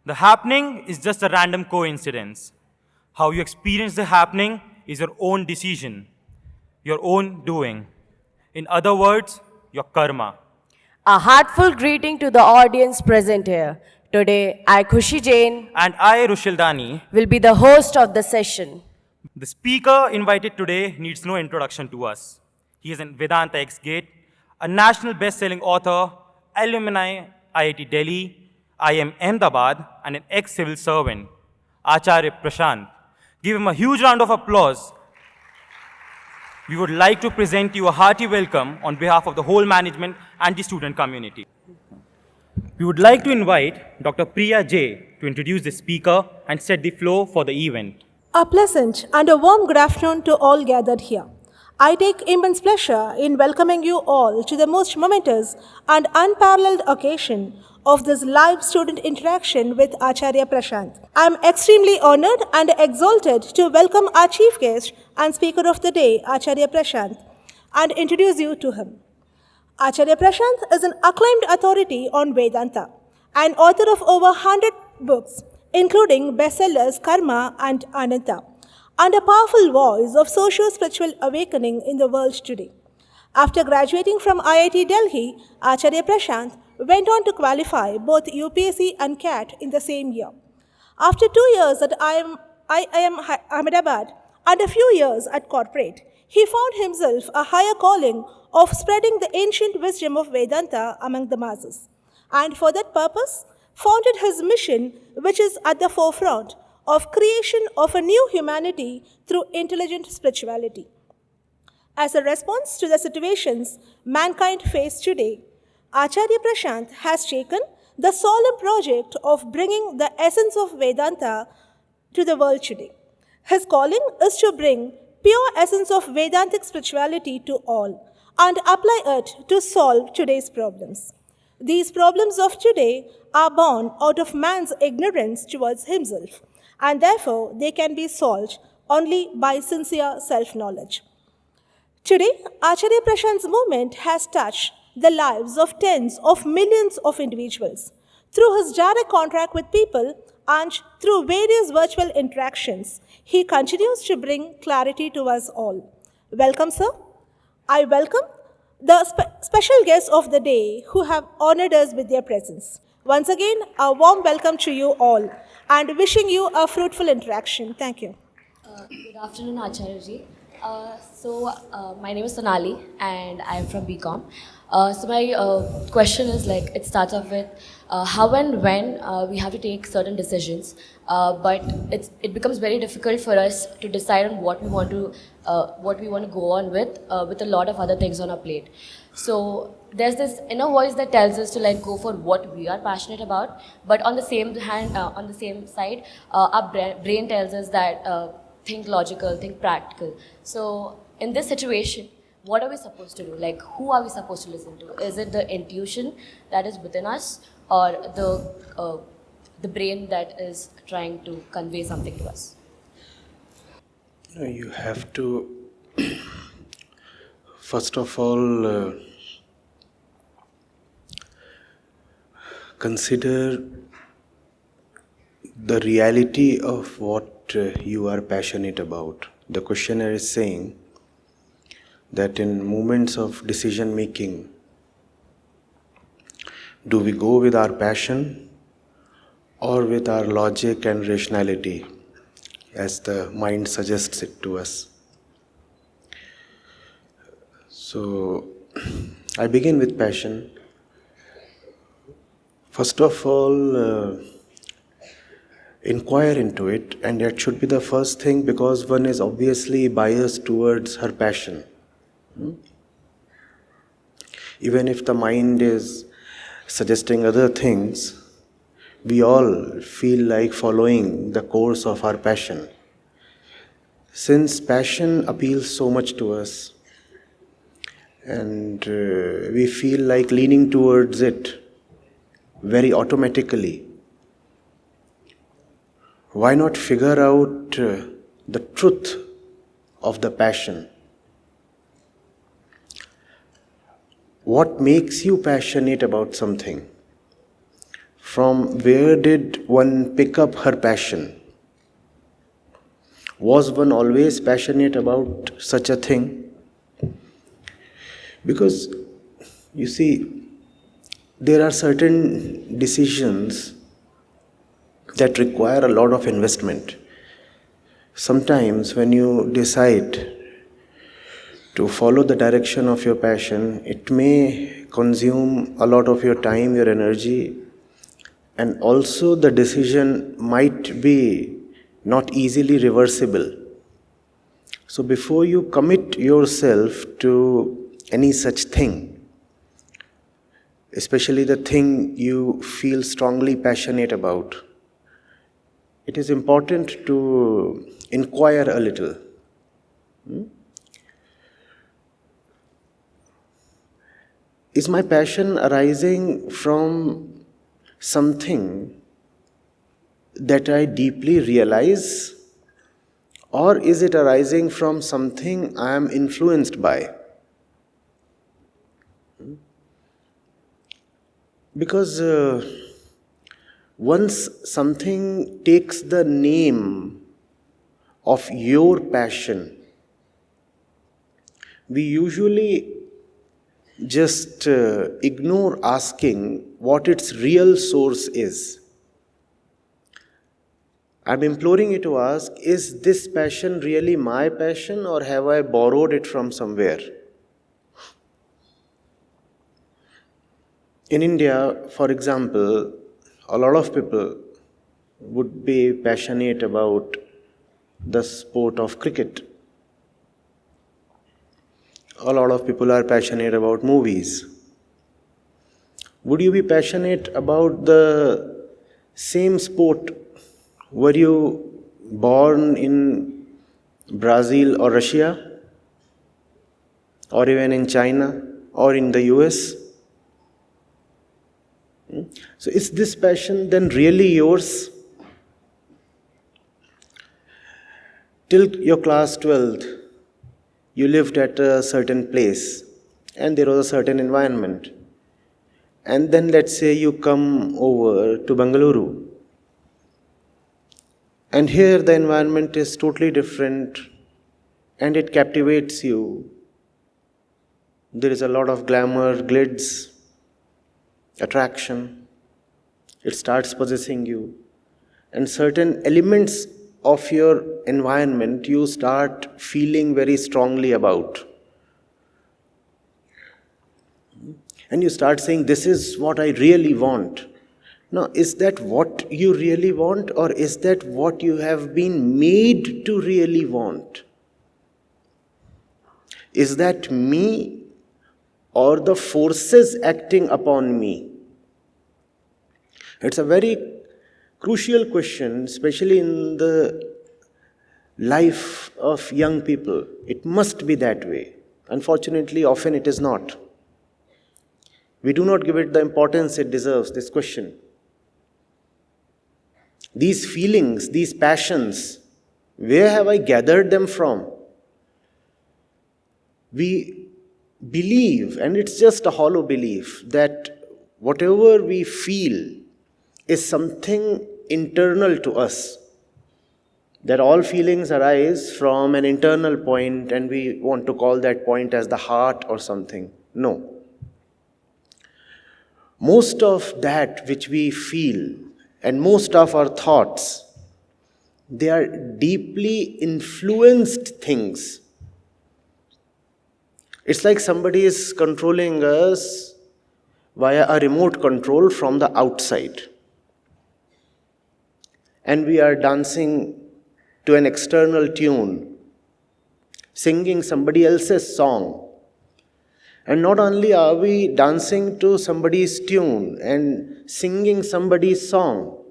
The happening is just a random coincidence. How you experience the happening is your own decision, your own doing. In other words, your karma. A heartful greeting to the audience present here. Today, I, Khushi Jain, And I, Rushil Dani, will be the host of the session. the speaker invited today needs no introduction to us. He is an Vedanta ex-gate, a national best-selling author, alumni IIT Delhi, IIM Ahmedabad, and an ex-civil servant, Acharya Prashant. Give him a huge round of applause. We would like to present you a hearty welcome on behalf of the whole management and the student community. We would like to invite Dr. Priya J. to introduce the speaker and set the flow for the event. A pleasant and a warm good afternoon to all gathered here. I take immense pleasure in welcoming you all to the most momentous and unparalleled occasion of this live student interaction with Acharya Prashant. I am extremely honored and exalted to welcome our chief guest and speaker of the day, Acharya Prashant, and introduce you to him. Acharya Prashant is an acclaimed authority on Vedanta, an author of over 100 books, including bestsellers Karma and Ananta, and a powerful voice of socio-spiritual awakening in the world today. After graduating from IIT Delhi, Acharya Prashant went on to qualify both UPSC and CAT in the same year. After 2 years at IIM Ahmedabad and a few years at corporate, he found himself a higher calling of spreading the ancient wisdom of Vedanta among the masses, and for that purpose, founded his mission, which is at the forefront of creation of a new humanity through intelligent spirituality. As a response to the situations mankind face today, Acharya Prashant has taken the solemn project of bringing the essence of Vedanta to the world today. His calling is to bring pure essence of Vedantic spirituality to all and apply it to solve today's problems. These problems of today are born out of man's ignorance towards himself, and therefore they can be solved only by sincere self-knowledge. Today, Acharya Prashant's movement has touched the lives of tens of millions of individuals through his direct contact with people and through various virtual interactions. He continues to bring clarity to us all. Welcome, sir. I welcome the special guests of the day who have honored us with their presence. Once again, a warm welcome to you all and wishing you a fruitful interaction. Thank you. Good afternoon, Acharya ji. My name is Sonali and I am from BCom. My question is it starts off with how and when we have to take certain decisions, but it becomes very difficult for us to decide on what we want to go on with a lot of other things on our plate. So there's this inner voice that tells us to go for what we are passionate about, but on the same side, our brain tells us that think logical, think practical. So in this situation, what are we supposed to do? Who are we supposed to listen to? Is it the intuition that is within us, or the brain that is trying to convey something to us? You have to, first of all, consider the reality of what you are passionate about. The questioner is saying that in moments of decision making, do we go with our passion or with our logic and rationality, as the mind suggests it to us? So, I begin with passion. First of all, inquire into it, and that should be the first thing, because one is obviously biased towards her passion. Even if the mind is suggesting other things, we all feel like following the course of our passion. Since passion appeals so much to us, and we feel like leaning towards it very automatically, why not figure out the truth of the passion? What makes you passionate about something? from where did one pick up her passion? Was one always passionate about such a thing? Because, you see, there are certain decisions that require a lot of investment. Sometimes when you decide to follow the direction of your passion, it may consume a lot of your time, your energy, and also the decision might be not easily reversible. So before you commit yourself to any such thing, especially the thing you feel strongly passionate about, it is important to inquire a little. Is my passion arising from something that I deeply realize, or is it arising from something I am influenced by? Because once something takes the name of your passion, we usually just ignore asking what its real source is. I'm imploring you to ask, is this passion really my passion, or have I borrowed it from somewhere? In India, for example, a lot of people would be passionate about the sport of cricket. A lot of people are passionate about movies. Would you be passionate about the same sport? Were you born in Brazil or Russia, or even in China, or in the US? So is this passion then really yours? Till your class 12th, you lived at a certain place and there was a certain environment. And then let's say you come over to Bengaluru. And here the environment is totally different and it captivates you. There is a lot of glamour, glitz, attraction. It starts possessing you. And certain elements of your environment you start feeling very strongly about. And you start saying, this is what I really want. Now, is that what you really want, or is that what you have been made to really want? Is that me or the forces acting upon me? It's a very crucial question, especially in the life of young people. It must be that way. Unfortunately, often it is not. We do not give it the importance it deserves, this question. These feelings, these passions, where have I gathered them from? We believe, and it's just a hollow belief, that whatever we feel is something internal to us. That all feelings arise from an internal point and we want to call that point as the heart or something. No. Most of that which we feel and most of our thoughts, they are deeply influenced things. It's like somebody is controlling us via a remote control from the outside. And we are dancing to an external tune, singing somebody else's song. And not only are we dancing to somebody's tune and singing somebody's song,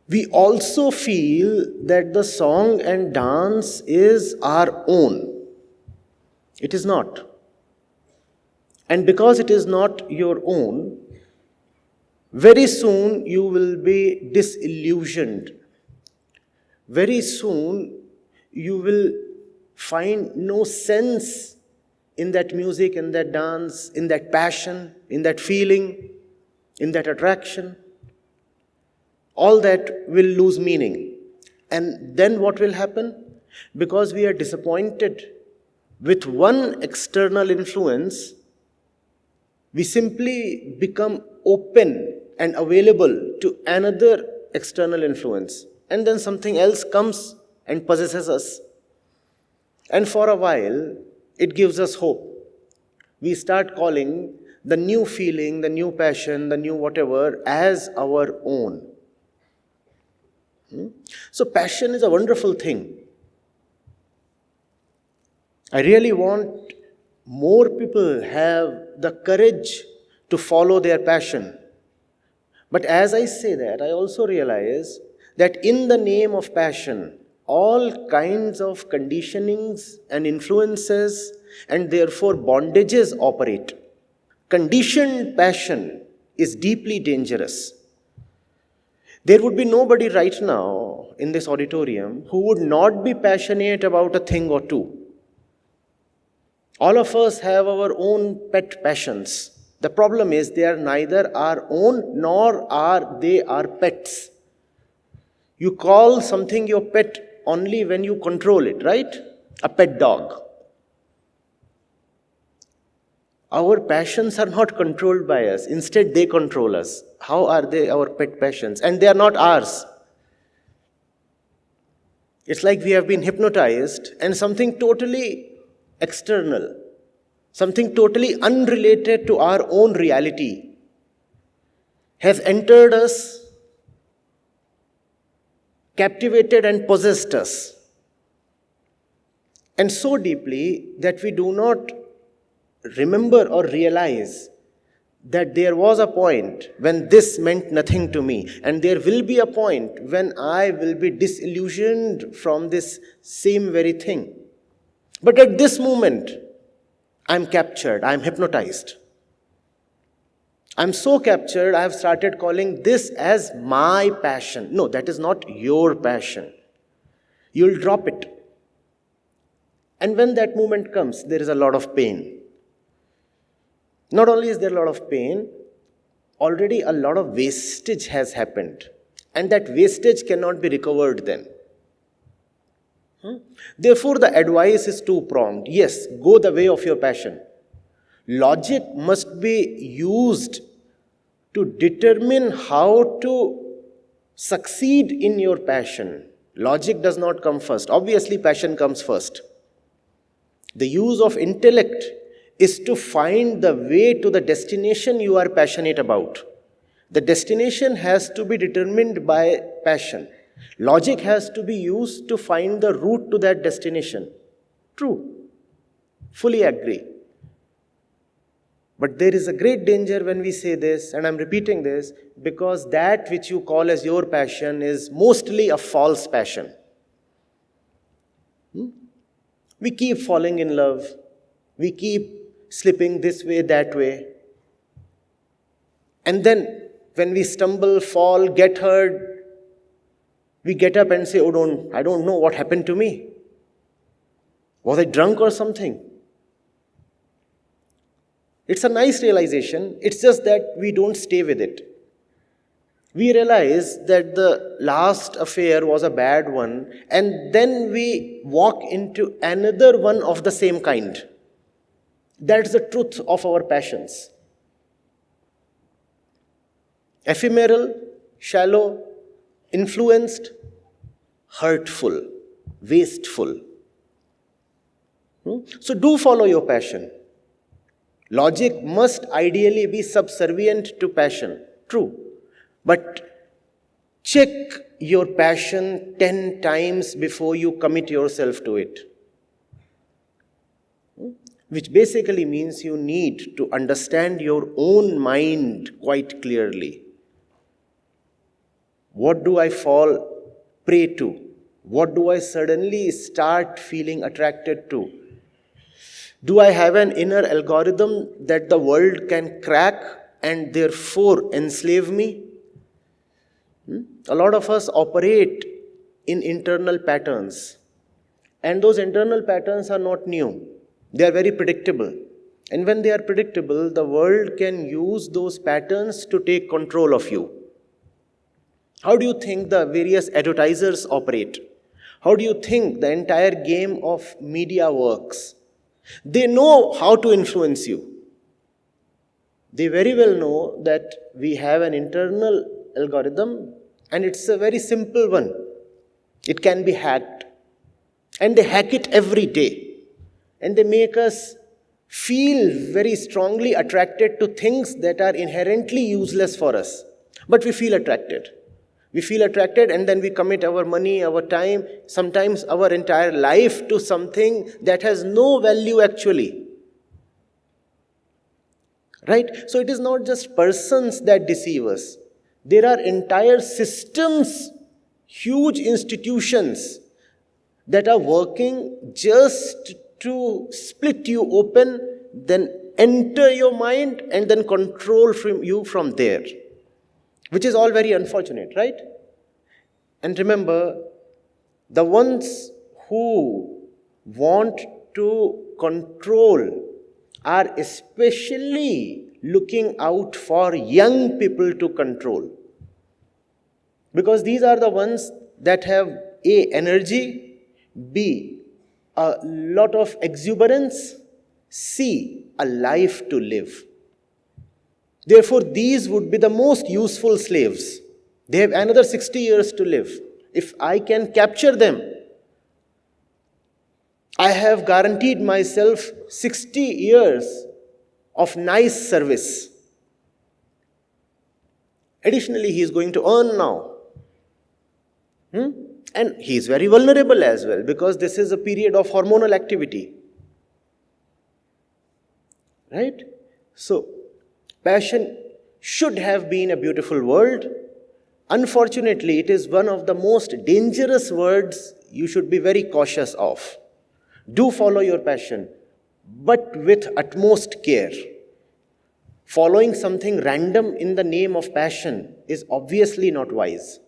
we also feel that the song and dance is our own. It is not. And because it is not your own, very soon you will be disillusioned. Very soon you will find no sense in that music, in that dance, in that passion, in that feeling. in that attraction, all that will lose meaning. And then what will happen? Because we are disappointed with one external influence, we simply become open and available to another external influence. And then something else comes and possesses us. And for a while, it gives us hope. We start calling the new feeling, the new passion, the new whatever as our own. So passion is a wonderful thing. I really want more people have the courage to follow their passion. But as I say that, I also realize that in the name of passion, all kinds of conditionings and influences and therefore bondages operate. Conditioned passion is deeply dangerous. There would be nobody right now in this auditorium who would not be passionate about a thing or two. All of us have our own pet passions. The problem is they are neither our own nor are they our pets. You call something your pet only when you control it, right? A pet dog. Our passions are not controlled by us. Instead, they control us. How are they our pet passions? And they are not ours. It's like we have been hypnotized and something totally external, something totally unrelated to our own reality has entered us, captivated and possessed us. And so deeply that we do not remember or realize that there was a point when this meant nothing to me, and there will be a point when I will be disillusioned from this same very thing. But at this moment, I'm captured, I'm hypnotized. I'm so captured, I have started calling this as my passion. No, that is not your passion. You'll drop it. And when that moment comes, there is a lot of pain. Not only is there a lot of pain, already a lot of wastage has happened. And that wastage cannot be recovered then. Therefore, the advice is two-pronged. Yes, go the way of your passion. Logic must be used to determine how to succeed in your passion. Logic does not come first. Obviously, passion comes first. The use of intellect is to find the way to the destination you are passionate about. The destination has to be determined by passion. Logic has to be used to find the route to that destination. True. Fully agree. But there is a great danger when we say this, and I'm repeating this, because that which you call as your passion is mostly a false passion. We keep falling in love. We keep slipping this way, that way. And then when we stumble, fall, get hurt, we get up and say, oh, I don't know what happened to me. Was I drunk or something? It's a nice realization. It's just that we don't stay with it. We realize that the last affair was a bad one, and then we walk into another one of the same kind. That's the truth of our passions. Ephemeral, shallow, influenced, hurtful, wasteful. So do follow your passion. Logic must ideally be subservient to passion. True. But check your passion 10 times before you commit yourself to it. Which basically means you need to understand your own mind quite clearly. What do I fall prey to? What do I suddenly start feeling attracted to? Do I have an inner algorithm that the world can crack and therefore enslave me? A lot of us operate in internal patterns. And those internal patterns are not new. They are very predictable. And when they are predictable, the world can use those patterns to take control of you. How do you think the various advertisers operate? How do you think the entire game of media works? They know how to influence you. They very well know that we have an internal algorithm, and it's a very simple one. It can be hacked. And they hack it every day. And they make us feel very strongly attracted to things that are inherently useless for us. But we feel attracted. We feel attracted, and then we commit our money, our time, sometimes our entire life to something that has no value actually. Right? So it is not just persons that deceive us. There are entire systems, huge institutions that are working just to split you open, then enter your mind and then control you from there. Which is all very unfortunate, right? And remember, the ones who want to control are especially looking out for young people to control. Because these are the ones that have A, energy, B, a lot of exuberance, C, a life to live. Therefore, these would be the most useful slaves. They have another 60 years to live. If I can capture them, I have guaranteed myself 60 years of nice service. Additionally, he is going to earn now. And he is very vulnerable as well, because this is a period of hormonal activity. Right? So, passion should have been a beautiful word. Unfortunately, it is one of the most dangerous words you should be very cautious of. Do follow your passion, but with utmost care. Following something random in the name of passion is obviously not wise.